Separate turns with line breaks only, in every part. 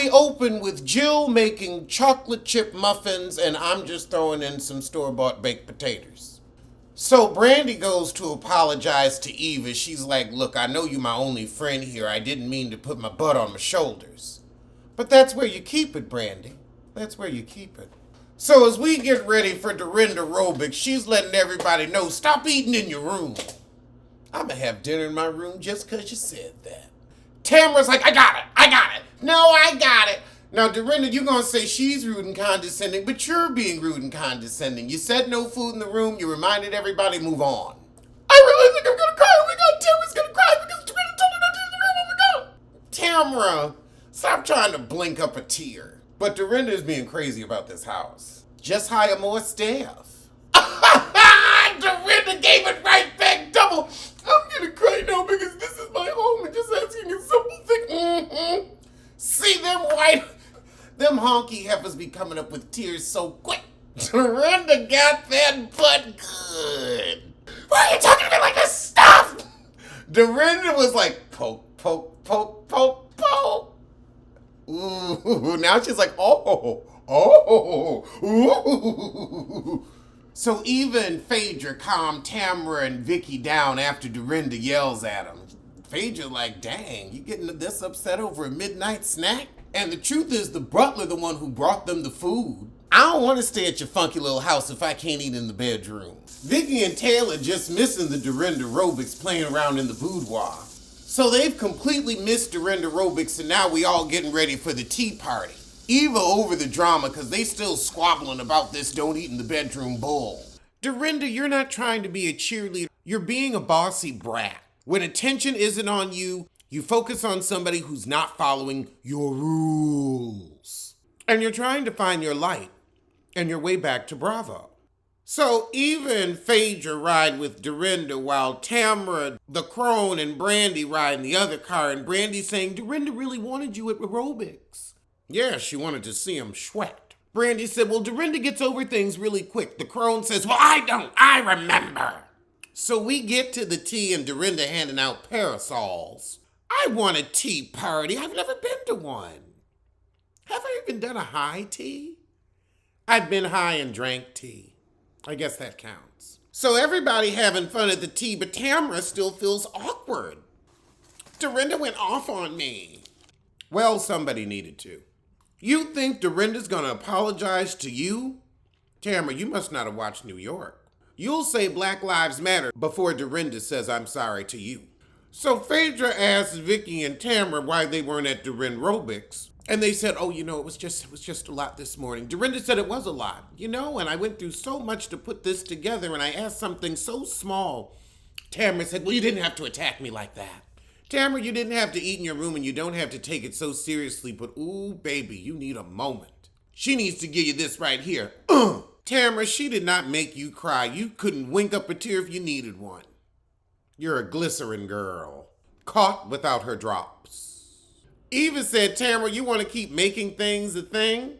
we open with Jill making chocolate chip muffins, and I'm just throwing in some store-bought baked potatoes. So Brandy goes to apologize to Eva. She's like, look, I know you're my only friend here. I didn't mean to put my butt on my shoulders. But that's where you keep it, Brandy. That's where you keep it. So as we get ready for Dorinda aerobics, she's letting everybody know, stop eating in your room. I'm going to have dinner in my room just because you said that. Tamara's like, I got it. No, I got it. Now, Dorinda, you're going to say she's rude and condescending, but you're being rude and condescending. You said no food in the room. You reminded everybody, move on. I really think I'm going to cry. Oh my God, Tamara's going to cry because Dorinda told her not to eat in the room. Oh my God. Tamara, stop trying to blink up a tear. But Dorinda is being crazy about this house. Just hire more staff. Dorinda gave it right back double. I'm going to cry now because this is my home and just asking a simple thing. See them honky heifers be coming up with tears so quick. Dorinda got that butt good. Why are you talking to me like this? Stop! Dorinda was like, poke, poke, poke, poke, poke. Ooh, now she's like, oh, ooh. So Eva and Phaedra calm Tamara and Vicky down after Dorinda yells at them. Phaedra's like, dang, you getting this upset over a midnight snack? And the truth is, the butler the one who brought them the food. I don't want to stay at your funky little house if I can't eat in the bedroom. Vicky and Taylor just missing the Dorinda aerobics playing around in the boudoir. So they've completely missed Dorinda aerobics, and now we all getting ready for the tea party. Eva over the drama because they still squabbling about this don't eat in the bedroom bull. Dorinda, you're not trying to be a cheerleader. You're being a bossy brat. When attention isn't on you, you focus on somebody who's not following your rules. And you're trying to find your light and your way back to Bravo. So Eva and Phaedra ride with Dorinda while Tamara, the crone, and Brandy ride in the other car, and Brandy's saying, Dorinda really wanted you at aerobics. Yeah, she wanted to see him sweat. Brandy said, well, Dorinda gets over things really quick. The crone says, well, I don't. I remember. So we get to the tea and Dorinda handing out parasols. I want a tea party. I've never been to one. Have I even done a high tea? I've been high and drank tea. I guess that counts. So everybody having fun at the tea, but Tamara still feels awkward. Dorinda went off on me. Well, somebody needed to. You think Dorinda's gonna apologize to you? Tamara, you must not have watched New York. You'll say Black Lives Matter before Dorinda says I'm sorry to you. So Phaedra asked Vicky and Tamara why they weren't at Dorinda aerobics. And they said, oh, it was just a lot this morning. Dorinda said it was a lot, and I went through so much to put this together, and I asked something so small. Tamara said, well, you didn't have to attack me like that. Tamara, you didn't have to eat in your room, and you don't have to take it so seriously, but ooh, baby, you need a moment. She needs to give you this right here. Tamara, she did not make you cry. You couldn't wink up a tear if you needed one. You're a glycerin girl, caught without her drops. Eva said, Tamara, you want to keep making things a thing?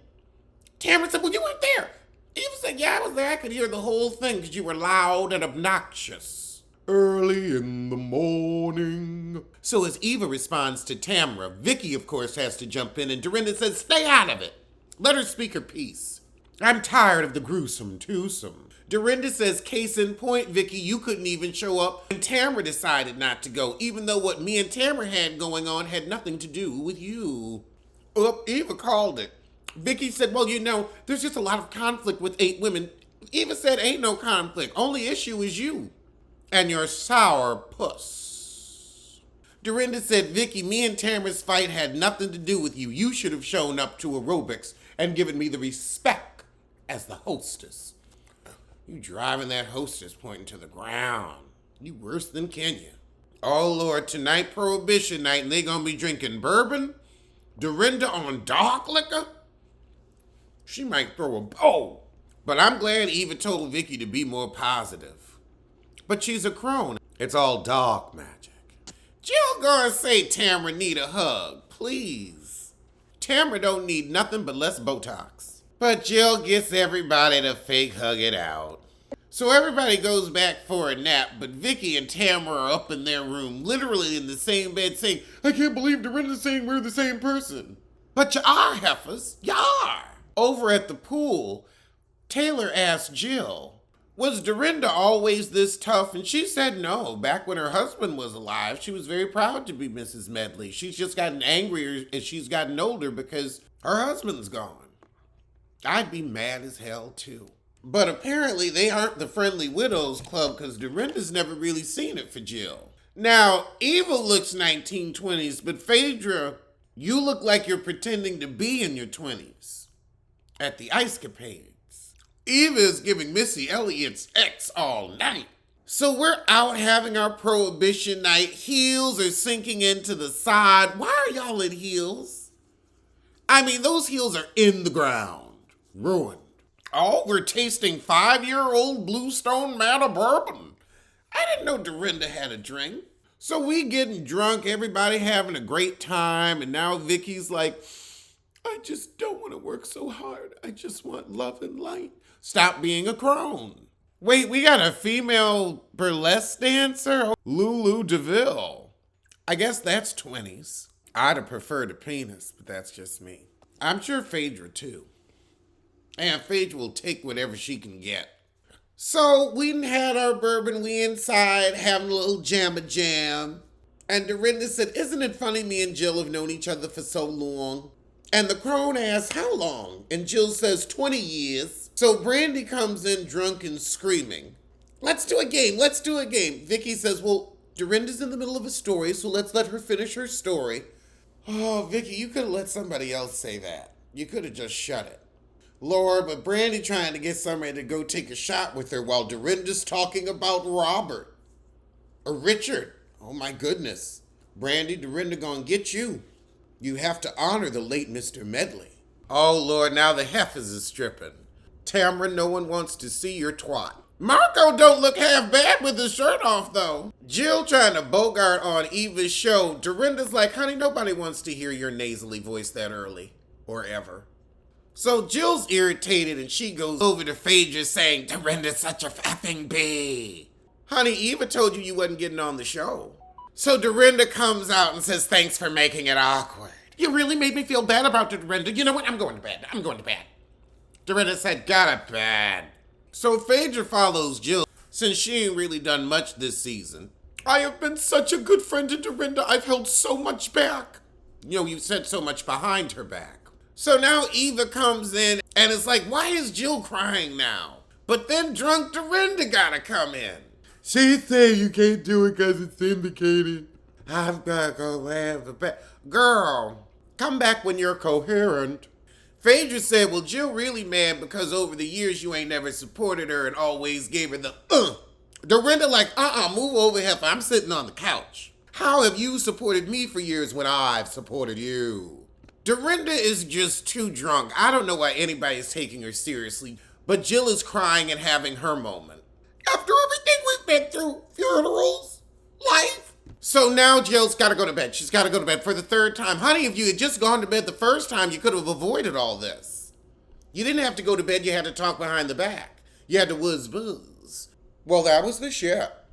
Tamara said, well, you weren't there. Eva said, yeah, I was there. I could hear the whole thing because you were loud and obnoxious. Early in the morning. So as Eva responds to Tamara, Vicky, of course, has to jump in, and Dorinda says, stay out of it. Let her speak her piece. I'm tired of the gruesome twosome. Dorinda says, case in point, Vicky, you couldn't even show up, and Tamara decided not to go, even though what me and Tamara had going on had nothing to do with you. Eva called it. Vicky said, well, there's just a lot of conflict with 8 women. Eva said, ain't no conflict. Only issue is you and your sour puss. Dorinda said, Vicky, me and Tamara's fight had nothing to do with you. You should have shown up to aerobics and given me the respect as the hostess. You driving that hostess pointing to the ground. You worse than Kenya. Oh, Lord, tonight Prohibition night, and they gonna be drinking bourbon? Dorinda on dark liquor? She might throw a bow. But I'm glad Eva told Vicky to be more positive. But she's a crone. It's all dark magic. Jill gonna say Tamara need a hug, please. Tamara don't need nothing but less Botox. But Jill gets everybody to fake hug it out. So everybody goes back for a nap, but Vicky and Tamara are up in their room, literally in the same bed, saying, I can't believe Dorinda's saying we're the same person. But you are, heifers, you are. Over at the pool, Taylor asked Jill, was Dorinda always this tough? And she said no. Back when her husband was alive, she was very proud to be Mrs. Medley. She's just gotten angrier as she's gotten older because her husband's gone. I'd be mad as hell too. But apparently they aren't the Friendly Widows Club because Dorinda's never really seen it for Jill. Now, Eva looks 1920s, but Phaedra, you look like you're pretending to be in your 20s at the Ice Capades. Eva is giving Missy Elliott's ex all night. So we're out having our Prohibition night. Heels are sinking into the side. Why are y'all in heels? I mean, those heels are in the ground. Ruined. Oh, we're tasting 5-year-old Bluestone Manor bourbon. I didn't know Dorinda had a drink. So we getting drunk, everybody having a great time, and now Vicky's like, I just don't want to work so hard. I just want love and light. Stop being a crone. Wait, we got a female burlesque dancer? Lulu DeVille. I guess that's 20s. I'd have preferred a penis, but that's just me. I'm sure Phaedra too. And Phaedra will take whatever she can get. So we had our bourbon, we inside having a little jam. And Dorinda said, isn't it funny me and Jill have known each other for so long? And the crone asks, how long? And Jill says, 20 years. So Brandy comes in drunk and screaming, let's do a game. Vicky says, well, Dorinda's in the middle of a story, so let's let her finish her story. Oh, Vicky, you could have let somebody else say that. You could have just shut it. Lord, but Brandy trying to get somebody to go take a shot with her while Dorinda's talking about Robert. Or Richard. Oh my goodness. Brandy, Dorinda gonna get you. You have to honor the late Mr. Medley. Oh Lord, now the heifers is stripping. Tamara, no one wants to see your twat. Marco don't look half bad with his shirt off though. Jill trying to bogart on Eva's show. Dorinda's like, honey, nobody wants to hear your nasally voice that early. Or ever. So Jill's irritated and she goes over to Phaedra saying, Dorinda's such a fapping bee. Honey, Eva told you wasn't getting on the show. So Dorinda comes out and says, thanks for making it awkward. You really made me feel bad about it, Dorinda. You know what? I'm going to bed. Dorinda said, got it bad. So Phaedra follows Jill since she ain't really done much this season. I have been such a good friend to Dorinda. I've held so much back. You know, you said so much behind her back. So now Eva comes in and it's like, why is Jill crying now? But then drunk Dorinda gotta come in. She said you can't do it because it's syndicated. I'm gonna go have a back. Girl, come back when you're coherent. Phaedra said, well, Jill really mad because over the years you ain't never supported her and always gave her the Dorinda like, move over here. I'm sitting on the couch. How have you supported me for years when I've supported you? Dorinda is just too drunk. I don't know why anybody is taking her seriously, but Jill is crying and having her moment. After everything we've been through, funerals, life. So now Jill's got to go to bed. She's got to go to bed for the third time. Honey, if you had just gone to bed the first time, you could have avoided all this. You didn't have to go to bed. You had to talk behind the back. You had to whiz buzz. Well, that was the ship.